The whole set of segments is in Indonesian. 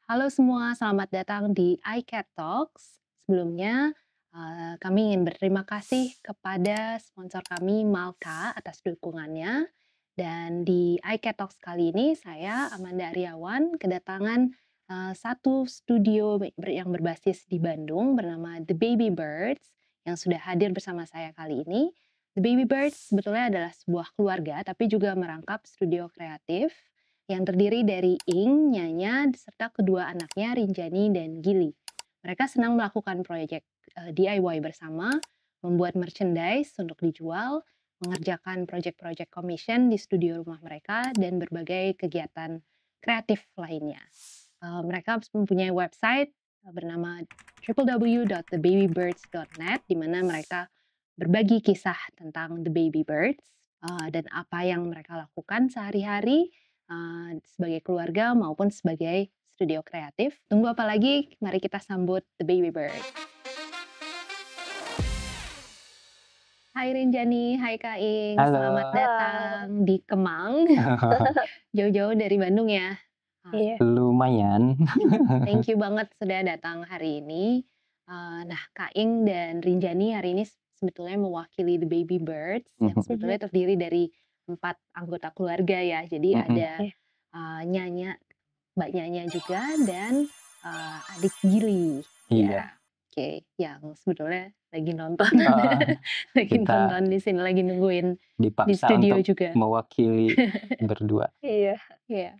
Halo semua, selamat datang di iCat Talks. Sebelumnya, kami ingin berterima kasih kepada sponsor kami Malka atas dukungannya. Dan di iCat Talks kali ini saya, Amanda Aryawan, kedatangan satu studio yang berbasis di Bandung bernama The Baby Birds yang sudah hadir bersama saya kali ini. The Baby Birds sebetulnya adalah sebuah keluarga tapi juga merangkap studio kreatif yang terdiri dari Ing, Nyanya, serta kedua anaknya Rinjani dan Gili. Mereka senang melakukan proyek DIY bersama, membuat merchandise untuk dijual, mengerjakan proyek-proyek commission di studio rumah mereka, dan berbagai kegiatan kreatif lainnya. Mereka mempunyai website bernama www.thebabybirds.net di mana mereka berbagi kisah tentang The Baby Birds dan apa yang mereka lakukan sehari-hari sebagai keluarga maupun sebagai studio kreatif. Tunggu apa lagi? Mari kita sambut The Baby Birds. Hai Rinjani, hai Kak Ing, Halo. selamat datang di Kemang. Jauh-jauh dari Bandung ya. Iya. Lumayan. Thank you banget sudah datang hari ini. Nah, Kak Ing dan Rinjani hari ini sebetulnya mewakili The Baby Birds yang sebetulnya terdiri dari 4 anggota keluarga ya. Jadi ada Iya. Nyanya, Mbak Nyanya juga dan adik Gili. Iya. Oke, yang sebetulnya lagi nonton, lagi Kita nonton di sini, lagi nungguin di dipaksa studio untuk juga. mewakili berdua. Iya. Iya.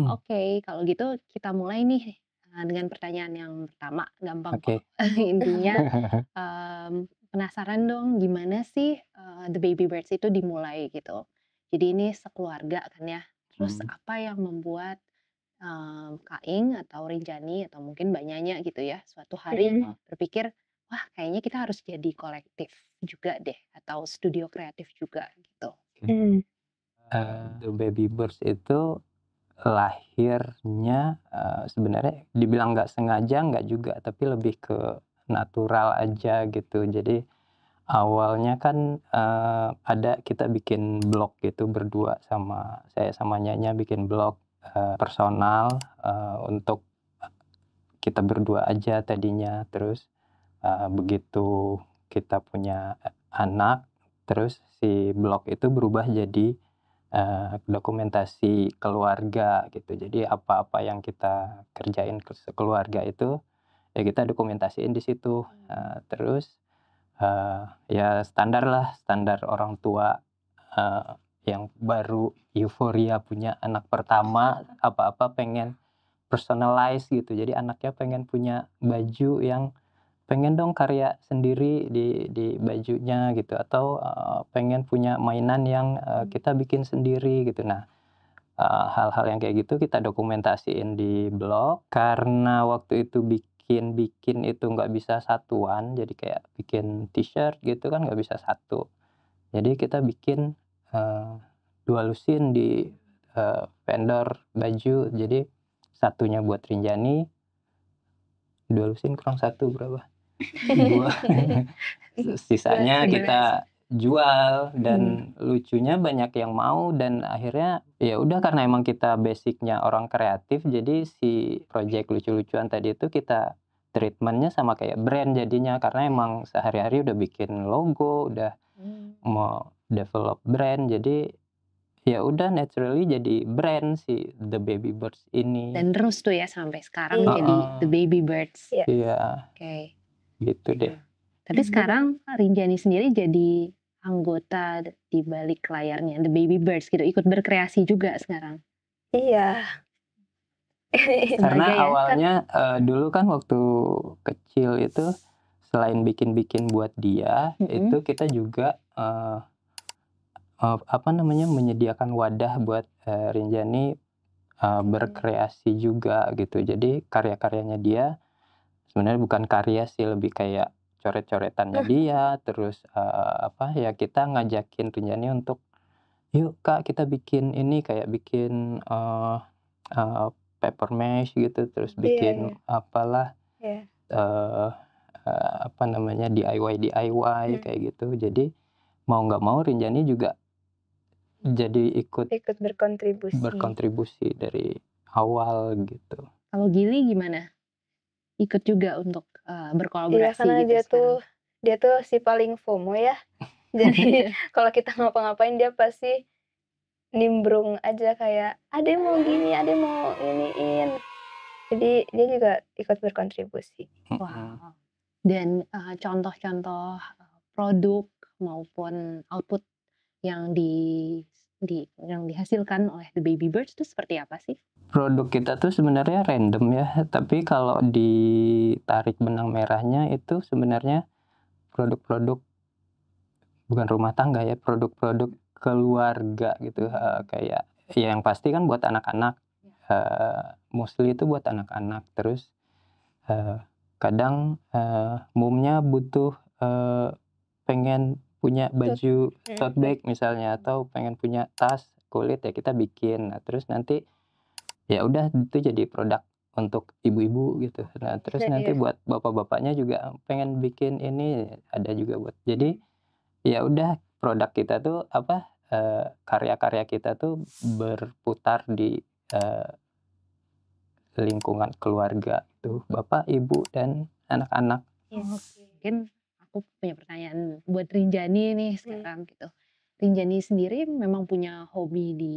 Oke, kalau gitu kita mulai nih dengan pertanyaan yang pertama, gampang kok. Oke. Intinya penasaran dong gimana sih The Baby Birds itu dimulai gitu. Jadi ini sekeluarga kan ya. Terus apa yang membuat Kak Ing atau Rinjani atau mungkin Mbak Nyanya gitu ya, suatu hari berpikir, wah kayaknya kita harus jadi kolektif juga deh atau studio kreatif juga gitu. The Baby Birds itu lahirnya sebenarnya dibilang nggak sengaja nggak juga, tapi lebih ke natural aja gitu. Jadi awalnya kan ada kita bikin blog gitu berdua, saya sama Nyanya bikin blog personal untuk kita berdua aja tadinya. Terus begitu kita punya anak, terus si blog itu berubah jadi dokumentasi keluarga gitu. Jadi apa-apa yang kita kerjain sekeluarga itu ya kita dokumentasiin di situ. Terus ya standar orang tua yang baru euforia punya anak pertama, apa-apa pengen personalize gitu. Jadi anaknya pengen punya baju yang pengen dong karya sendiri di bajunya gitu, atau pengen punya mainan yang kita bikin sendiri gitu. Nah, hal-hal yang kayak gitu kita dokumentasiin di blog. Karena waktu itu bikin itu nggak bisa satuan, jadi kayak bikin t-shirt gitu kan nggak bisa satu. Jadi kita bikin 2 lusin di vendor baju. Jadi satunya buat Rinjani, 2 lusin kurang 1 berapa? 2. Sisanya kita jual dan lucunya banyak yang mau, dan akhirnya ya udah karena emang kita basicnya orang kreatif, jadi si project lucu-lucuan tadi itu kita treatmentnya sama kayak brand jadinya, karena emang sehari-hari udah bikin logo, udah mau develop brand, jadi ya udah naturally jadi brand si The Baby Birds ini. Dan terus tuh ya sampai sekarang Iya. jadi The Baby Birds. Iya. Iya. Oke. Gitu deh. Tapi sekarang Rinjani sendiri jadi anggota di balik layarnya The Baby Birds gitu, ikut berkreasi juga sekarang. Iya. Karena Sebagai awalnya dulu kan waktu kecil itu selain bikin-bikin buat dia, itu kita juga menyediakan wadah buat Rinjani berkreasi juga gitu. Jadi karya-karyanya dia sebenarnya bukan karya sih, lebih kayak coret-coretannya dia. Terus ya kita ngajakin Rinjani untuk, yuk Kak kita bikin ini, kayak bikin paper mache gitu, terus bikin apalah DIY kayak gitu. Jadi mau nggak mau Rinjani juga jadi ikut Ikut berkontribusi. berkontribusi dari awal gitu. Kalau Gili gimana? Ikut juga untuk, Iya, berkolaborasi karena gitu sekarang? dia tuh si paling FOMO ya. Jadi kalau kita ngapa-ngapain dia pasti nimbrung aja kayak, "Ade mau gini, ade mau iniin." Jadi dia juga ikut berkontribusi. Mhm. Wow. Dan, contoh-contoh, produk maupun output yang yang dihasilkan oleh The Baby Birds itu seperti apa sih? Produk kita tuh sebenarnya random ya, tapi kalau ditarik benang merahnya itu sebenarnya produk-produk bukan rumah tangga ya, produk-produk keluarga gitu, kayak ya yang pasti kan buat anak-anak, mostly itu buat anak-anak. Terus, eee, kadang, momnya butuh, pengen punya Tut baju tote mhm. bag misalnya, atau pengen punya tas kulit, ya kita bikin. Nah, terus nanti ya udah itu jadi produk untuk ibu-ibu gitu. Nah, terus nanti Iya, buat bapak-bapaknya juga pengen bikin ini, ada juga buat jadi ya udah produk kita tuh apa, karya-karya kita tuh berputar di, eee, lingkungan keluarga tuh, bapak, ibu, dan anak-anak. iya. Oke. Mungkin aku punya pertanyaan buat Rinjani nih Mhm. sekarang gitu. Rinjani sendiri memang punya hobi di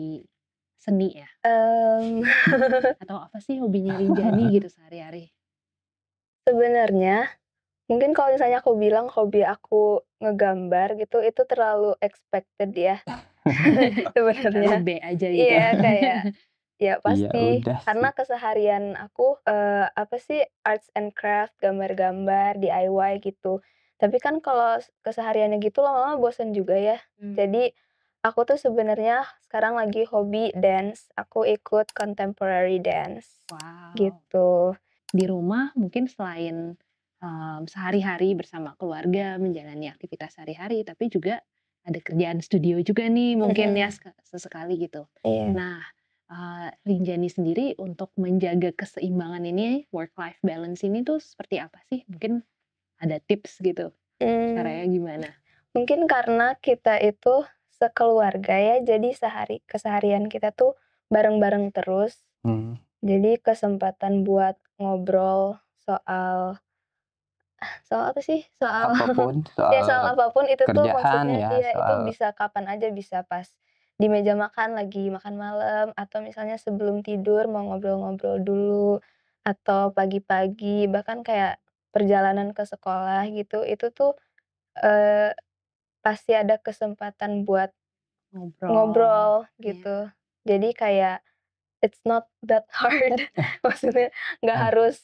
seni ya? Mmm, Atau apa sih hobinya Rinjani gitu sehari-hari? sebenarnya mungkin kalau misalnya aku bilang hobi aku ngegambar gitu, itu terlalu expected ya. Terlalu Sebenarnya. B aja gitu. Iya, kayak ya Iya pasti, udah karena sih. keseharian aku, apa sih, arts and craft, gambar-gambar, DIY gitu. Tapi kan kalau kesehariannya gitu lama-lama bosen juga ya. Jadi, aku tuh sebenarnya sekarang lagi hobi dance, aku ikut contemporary dance, Wow. gitu. Di rumah mungkin selain, sehari-hari bersama keluarga menjalani aktivitas sehari-hari, tapi juga ada kerjaan studio juga nih mungkin ya Mhm, sesekali gitu. iya. Nah, Rinjani sendiri untuk menjaga keseimbangan ini, work life balance ini tuh seperti apa sih? Mungkin ada tips gitu, Mmm, caranya gimana? mungkin karena kita itu sekeluarga ya, jadi keseharian kita tuh bareng-bareng terus. Mmm, Jadi kesempatan buat ngobrol soal soal apa sih? Soal apapun ya soal soal apapun itu tuh kerjaan maksudnya ya, iya, itu soal bisa kapan aja, bisa pas di meja makan lagi makan malam, atau misalnya sebelum tidur mau ngobrol-ngobrol dulu, atau pagi-pagi, bahkan kayak perjalanan ke sekolah gitu, itu tuh, eee, pasti ada kesempatan buat Ngobrol, ngobrol iya. gitu. Jadi kayak it's not that hard, maksudnya nggak eh, harus,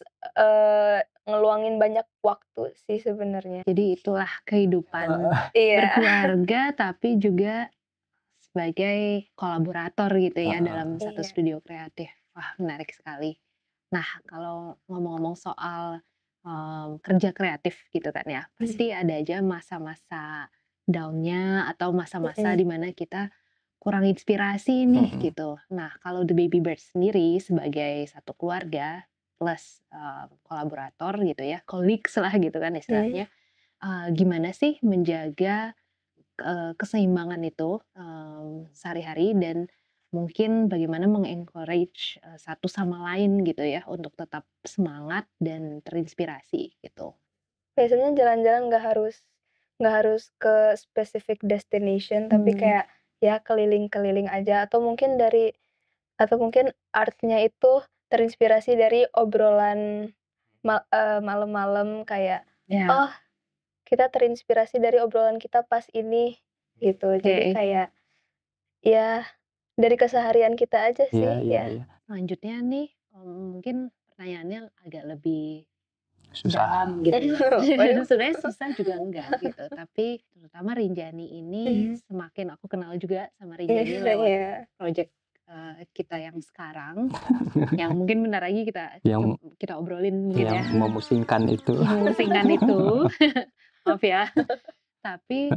ngeluangin banyak waktu sih sebenarnya. Jadi itulah kehidupan heeh, Iya. berkeluarga, tapi juga sebagai kolaborator gitu ya heeh, dalam satu Iya. studio kreatif. Wah, menarik sekali. Nah, kalau ngomong-ngomong soal, kerja kreatif gitu kan ya, Mhm, pasti ada aja masa-masa down-nya atau masa-masa mhm, di mana kita kurang inspirasi nih mhm, gitu. Nah, kalau The Baby Birds sendiri sebagai satu keluarga plus, kolaborator gitu ya, colleagues lah gitu kan mhm. istilahnya, gimana sih menjaga keseimbangan itu, sehari-hari dan mungkin bagaimana meng-encourage, satu sama lain gitu ya untuk tetap semangat dan terinspirasi gitu. Biasanya jalan-jalan nggak harus ke specific destination, tapi Mmm. kayak ya keliling-keliling aja, atau mungkin art-nya itu terinspirasi dari obrolan malam-malam kayak, Ya, "Oh, kita terinspirasi dari obrolan kita pas ini," gitu. Jadi oke. kayak, ya dari keseharian kita aja iya sih, iya ya. iya, Selanjutnya nih, mungkin pertanyaannya agak lebih susah. dalam gitu ya. Waduh. Sebenarnya susah juga enggak gitu, tapi terutama Rinjani ini Mhm, semakin aku kenal juga sama Rinjani iya lewat iya. project, kita yang sekarang. Yang mungkin bentar lagi Yang kita obrolin mungkin yang ya, memusingkan itu. yang memusingkan itu, maaf ya. Tapi,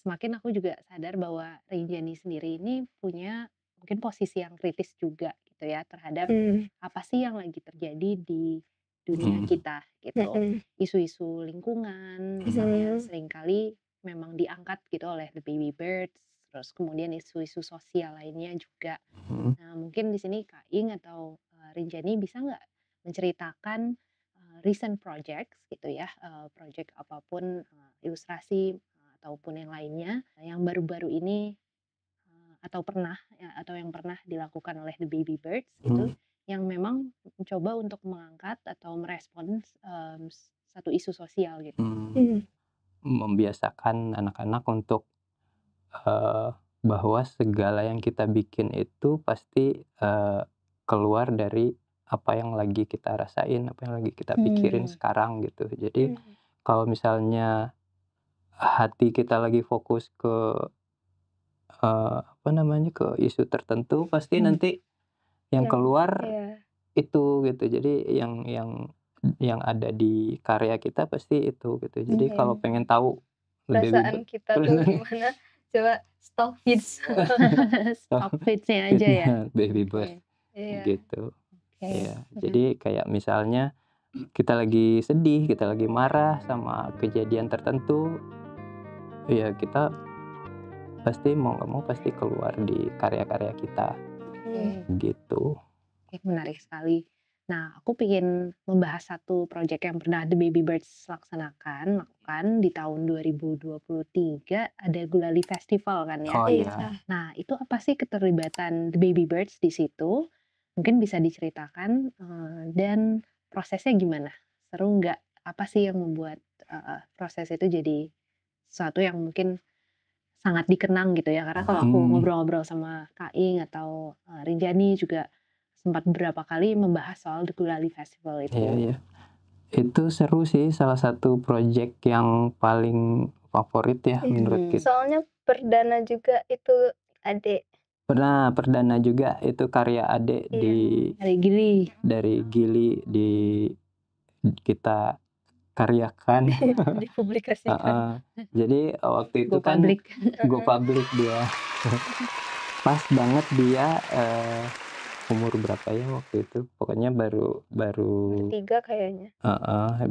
semakin aku juga sadar bahwa Rinjani sendiri ini punya mungkin posisi yang kritis juga gitu ya, terhadap Mmm, apa sih yang lagi terjadi di dunia Mhm, kita gitu. mhm, Isu-isu lingkungan misalnya mhm, seringkali memang diangkat gitu oleh The Baby Birds, terus kemudian isu-isu sosial lainnya juga. mhm, Nah, mungkin di sini Kak Ing atau, Rinjani bisa nggak menceritakan, recent projects gitu ya, project apapun, ilustrasi, ataupun yang lainnya, yang baru-baru ini, atau yang pernah dilakukan oleh The Baby Birds gitu, Hmm. yang memang mencoba untuk mengangkat atau merespons, satu isu sosial gitu? Hmm. Membiasakan anak-anak untuk bahwa segala yang kita bikin itu pasti keluar dari apa yang lagi kita rasain, apa yang lagi kita pikirin sekarang gitu. Jadi kalau misalnya hati kita lagi fokus ke apa namanya, ke isu tertentu, pasti nanti yang keluar Iya. itu gitu. Jadi yang ada di karya kita pasti itu gitu. Jadi Iya. kalau pengen tahu lebih Perasaan kita tuh gimana, coba Stock Feeds. Stock feeds-nya aja ya? Baby Oke. Bird Iya. gitu. Oke. Iya, jadi kayak misalnya kita lagi sedih, kita lagi marah sama kejadian tertentu, ya kita pasti mau nggak mau pasti keluar di karya-karya kita Oke. gitu. Oke, menarik sekali. Nah, aku pengen membahas satu proyek yang pernah The Baby Birds lakukan di tahun 2023, ada Gulali Festival kan ya? Oh Iya. iya. Nah, itu apa sih keterlibatan The Baby Birds di situ? Mungkin bisa diceritakan, dan prosesnya gimana? Seru nggak? Apa sih yang membuat, proses itu jadi sesuatu yang mungkin sangat dikenang gitu ya? Karena kalau aku ngobrol-ngobrol sama Kak Ing atau, Rinjani juga sempat beberapa kali membahas soal The Gulali Festival Iya, itu. iya. Itu seru sih, salah satu project yang paling favorit ya menurut kita. Soalnya perdana juga itu Ade. Perdana juga itu karya Ade Dari Gili. dari Gili kita karyakan. Dipublikasikan. Heeh. Jadi waktu itu Go kan public. go public dia. Pas banget dia umur berapa ya waktu itu? Pokoknya baru Bertiga kayaknya.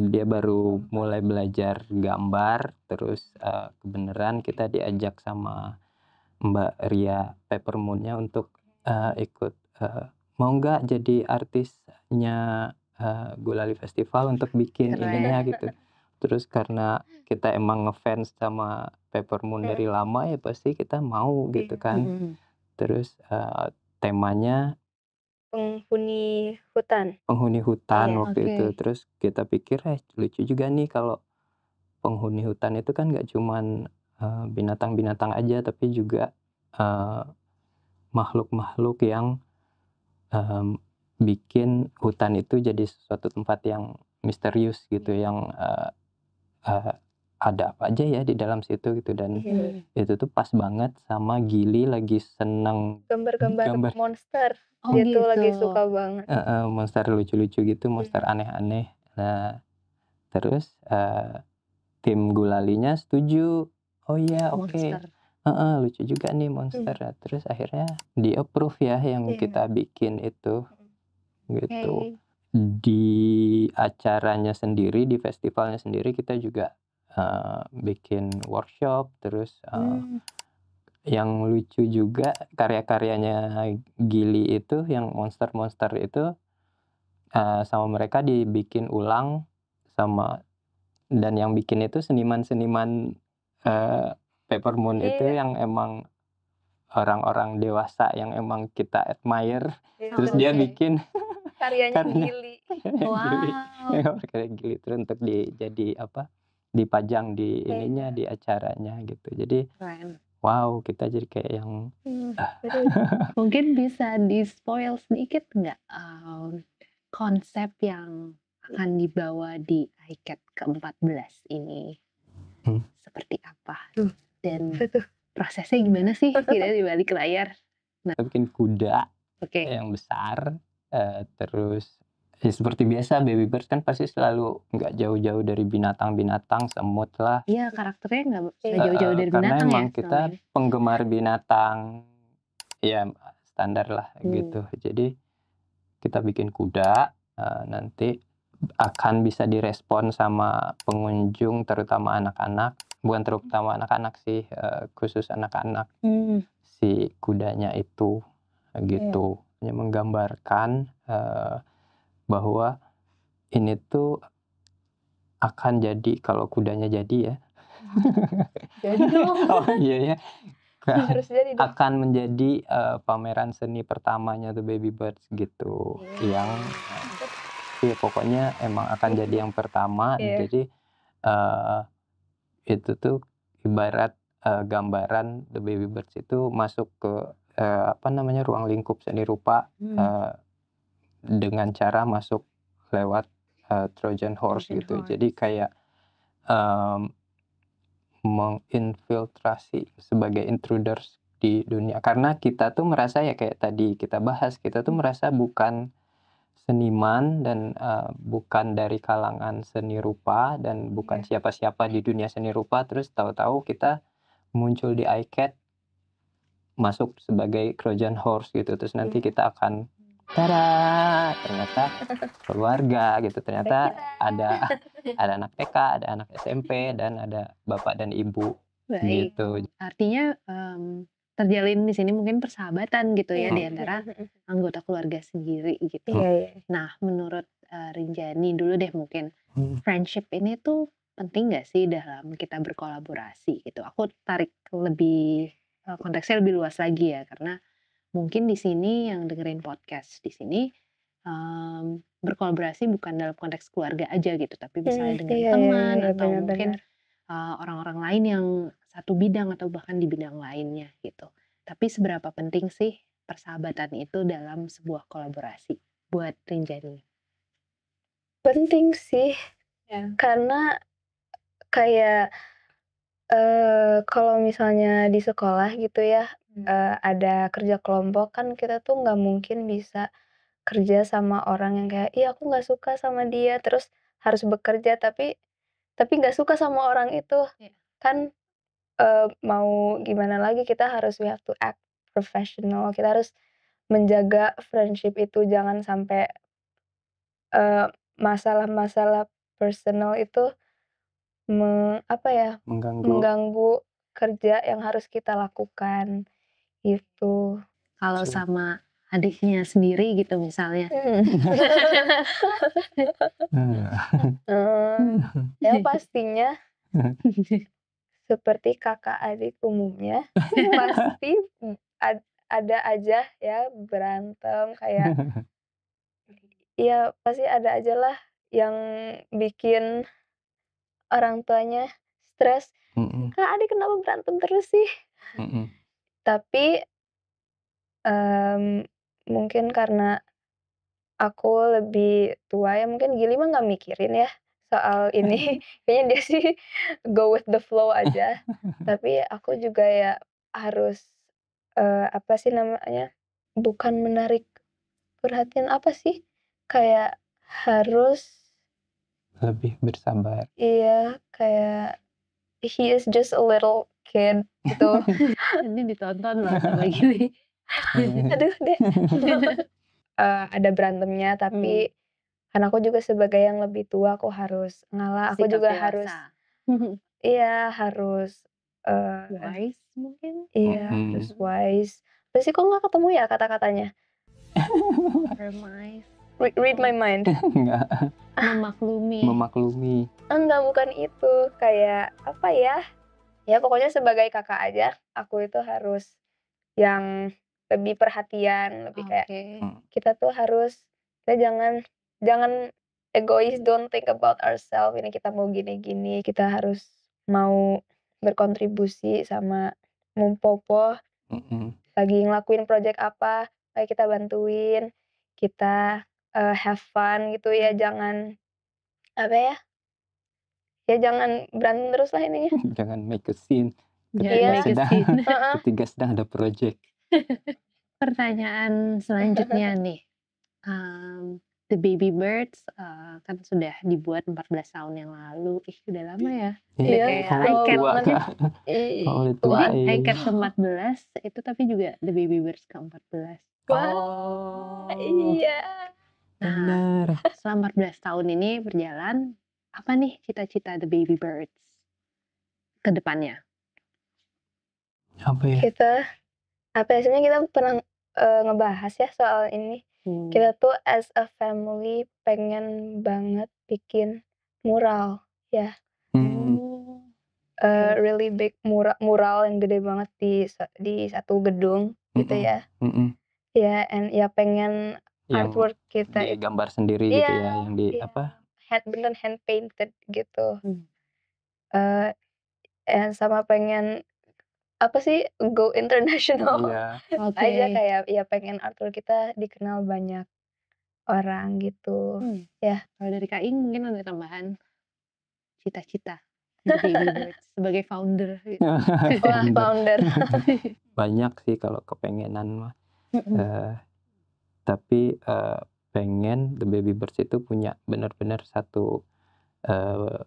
dia baru mulai belajar gambar, terus kebenaran kita diajak sama Mbak Ria Peppermoon-nya untuk ikut mau nggak jadi artisnya Gulali Festival untuk bikin Keren. ininya gitu. Terus karena kita emang ngefans sama Peppermoon dari lama ya pasti kita mau gitu kan. Terus temanya Penghuni hutan. penghuni hutan Iya. waktu itu. Oke. Terus kita pikir lucu juga nih kalau penghuni hutan itu kan nggak cuman binatang-binatang aja tapi juga makhluk-makhluk yang bikin hutan itu jadi suatu tempat yang misterius gitu, yang ada apa aja ya di dalam situ gitu. Dan itu tuh pas banget sama Gili lagi seneng Gambar-gambar monster. Oh Dia tuh lagi gitu. suka banget. monster lucu-lucu gitu, monster aneh-aneh. Nah, terus tim Gulalinya setuju. Oh iya, oke. Monster. Lucu juga nih monster. Nah, terus akhirnya di-approve ya yang kita bikin itu gitu. Oke. Di acaranya sendiri, di festivalnya sendiri kita juga bikin workshop. Terus yang lucu juga karya-karyanya Gili itu yang monster-monster itu sama mereka dibikin ulang dan yang bikin itu seniman-seniman Peppermoon itu yang emang orang-orang dewasa yang emang kita admire. Terus dia bikin karyanya Gili. Wow. karya Gili terus untuk jadi dipajang di ininya, di acaranya gitu. Jadi Keren. wow, kita jadi kayak yang Mungkin bisa di-spoil sedikit nggak, konsep yang akan dibawa di iCat ke-14 ini seperti apa? Dan prosesnya gimana sih kira di balik layar? bikin kuda Oke. yang besar, terus ya seperti biasa Baby Birds kan pasti selalu nggak jauh-jauh dari binatang-binatang, semut lah. Iya, karakternya nggak jauh-jauh dari Karena binatang ya emang kita selama ini? penggemar binatang, ya standar lah gitu. Jadi kita bikin kuda, nanti akan bisa direspon sama pengunjung terutama anak-anak, bukan terutama anak-anak sih, khusus anak-anak si kudanya itu gitu. ibaratnya menggambarkan bahwa ini tuh akan jadi, kalau kudanya jadi ya. Jadi dong. Oh iya ya. Harus jadi dong. Akan menjadi pameran seni pertamanya The Baby Birds gitu. Yang ya pokoknya emang akan jadi yang pertama. Iya. Jadi itu tuh ibarat gambaran The Baby Birds itu masuk ke ruang lingkup seni rupa dengan cara masuk lewat Trojan Horse Trojan gitu. Horse. Jadi kayak menginfiltrasi sebagai intruders di dunia. Karena kita tuh merasa ya kayak tadi kita bahas, kita tuh merasa bukan seniman dan bukan dari kalangan seni rupa dan bukan siapa-siapa di dunia seni rupa, terus tahu-tahu kita muncul di iCat masuk sebagai Trojan Horse gitu, terus nanti kita akan tada, ternyata keluarga gitu, ternyata ada anak TK, ada anak SMP, dan ada bapak dan ibu. Baik. Gitu. Artinya terjalin di sini mungkin persahabatan gitu ya di antara anggota keluarga sendiri gitu. Iya. Nah, menurut Rinjani dulu deh mungkin, friendship ini tuh penting nggak sih dalam kita berkolaborasi gitu? Aku tarik lebih konteksnya lebih luas lagi ya, karena mungkin di sini yang dengerin podcast di sini berkolaborasi bukan dalam konteks keluarga aja gitu, tapi misalnya dengan teman atau mungkin orang-orang lain yang satu bidang atau bahkan di bidang lainnya gitu. Tapi seberapa penting sih persahabatan itu dalam sebuah kolaborasi buat Rinjani? Penting sih. Ya. Karena kayak kalau misalnya di sekolah gitu ya, ada kerja kelompok kan kita tuh nggak mungkin bisa kerja sama orang yang kayak, "Ih aku nggak suka sama dia," terus harus bekerja tapi nggak suka sama orang itu. Kan, mau gimana lagi kita harus we have to act professional, kita harus menjaga friendship itu jangan sampai, masalah-masalah personal itu mengganggu kerja yang harus kita lakukan, gitu. Kalau sama adiknya sendiri gitu misalnya? Ya pastinya seperti kakak adik umumnya, pasti ada aja ya berantem kayak ya pasti ada aja lah yang bikin orang tuanya stres, "Kak, adik kenapa berantem terus sih?" Tapi, mungkin karena aku lebih tua ya, mungkin Gili mah nggak mikirin ya soal ini, kayaknya dia sih go with the flow aja. Tapi aku juga ya harus, apa sih namanya, bukan menarik perhatian, apa sih, kayak harus Lebih bersabar. iya, kayak he is just a little kid gitu. Nanti ditonton loh sama Gili. Aduh deh. Ada berantemnya tapi kan aku juga sebagai yang lebih tua aku harus ngalah, aku Sikap juga harus dewasa. iya harus, Wise mungkin? iya harus wise. Terus sih kok nggak ketemu ya kata-katanya? Compromise. Read my mind. Enggak. Memaklumi. Memaklumi. Enggak, bukan itu, kayak apa ya, ya pokoknya sebagai kakak aja, aku itu harus yang lebih perhatian, lebih kayak kita tuh harus kita jangan egois, don't think about ourselves, ini kita mau gini-gini, kita harus mau berkontribusi sama Mumpopo, lagi ngelakuin project apa, ayo kita bantuin, kita, have fun gitu ya, jangan apa ya, ya jangan berantem terus lah intinya. Jangan make a scene Iya. ketika sedang ada project. Pertanyaan selanjutnya nih, The Baby Birds kan sudah dibuat 14 tahun yang lalu. Ih, udah lama ya. Iya, Kayak tua iCat banget. iCat ke-14 itu tapi juga The Baby Birds ke-14. Wah, iya. Nah, selama 14 tahun ini berjalan, apa nih cita-cita The Baby Birds ke depannya? Apa ya? Kita apa ya, sebenarnya kita pernah ngebahas ya soal ini. Kita tuh as a family pengen banget bikin mural ya, Hmm. Oke. really big mural yang gede banget di satu gedung gitu Mm-mm. ya. Mm-mm. Ya, ya pengen Yang artwork kita digambar sendiri gitu iya ya, yang di iya, apa? beneran hand painted gitu, Mmm. eee, sama pengen apa sih, go international Iya. aja Oke. kayak ya pengen artwork kita dikenal banyak orang gitu, ya. Kalau dari Kak Ing mungkin ada tambahan cita-cita The Baby Birds sebagai founder gitu? Wah, Founder. founder. Banyak sih kalau kepengenan mah, Mhm. eee, tapi, pengen The Baby Birds itu punya bener-bener satu, eee,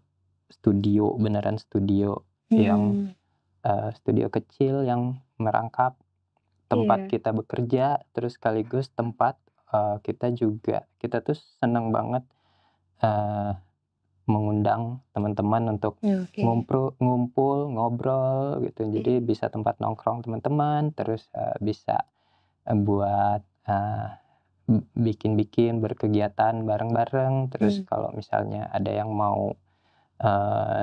studio, beneran studio yang, Mmm. studio kecil yang merangkap tempat Iya, kita bekerja, terus sekaligus tempat, kita juga kita tuh seneng banget, eee, mengundang teman-teman untuk Oke. ngumpul, ngobrol gitu. Jadi iya, bisa tempat nongkrong teman-teman, terus, bisa, buat, bikin-bikin, berkegiatan bareng-bareng. Terus Mmm. kalau misalnya ada yang mau,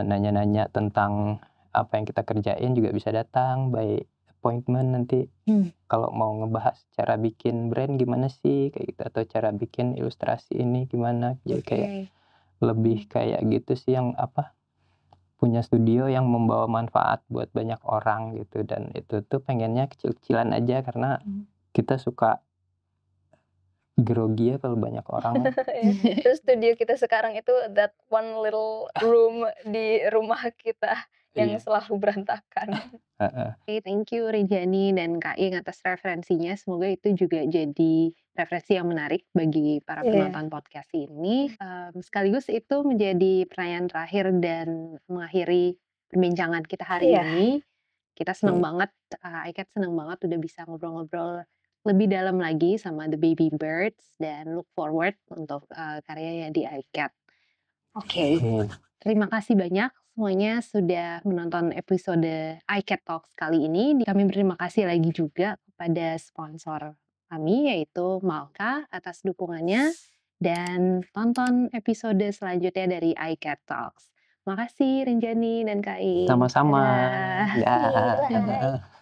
nanya-nanya tentang apa yang kita kerjain juga bisa datang by appointment nanti. Mmm. Kalau mau ngebahas cara bikin brand gimana sih, kayak gitu, atau cara bikin ilustrasi ini gimana. Jadi kayak Oke. lebih kayak gitu sih yang apa, punya studio yang membawa manfaat buat banyak orang gitu, dan itu tuh pengennya kecil-kecilan aja karena Mmm. kita suka grogi ya kalau banyak orang mah. iya. Terus studio kita sekarang itu that one little room di rumah kita yang Iya, selalu berantakan. heeh, Oke, thank you Rinjani dan Kak Ing atas referensinya. Semoga itu juga jadi referensi yang menarik bagi para Iya, penonton podcast ini. Sekaligus itu menjadi pertanyaan terakhir dan mengakhiri perbincangan kita hari iya, ini. Kita senang oke. banget, iCat senang banget udah bisa ngobrol-ngobrol lebih dalam lagi sama The Baby Birds dan look forward untuk, karyanya di iCat. Oke. Oke, Terima kasih banyak semuanya sudah menonton episode iCat Talks kali ini. Kami berterima kasih lagi juga kepada sponsor kami yaitu Malka atas dukungannya dan tonton episode selanjutnya dari iCat Talks. Makasih Rinjani dan Kak Ing. sama-sama. Dadah. makasih, Dah. bye.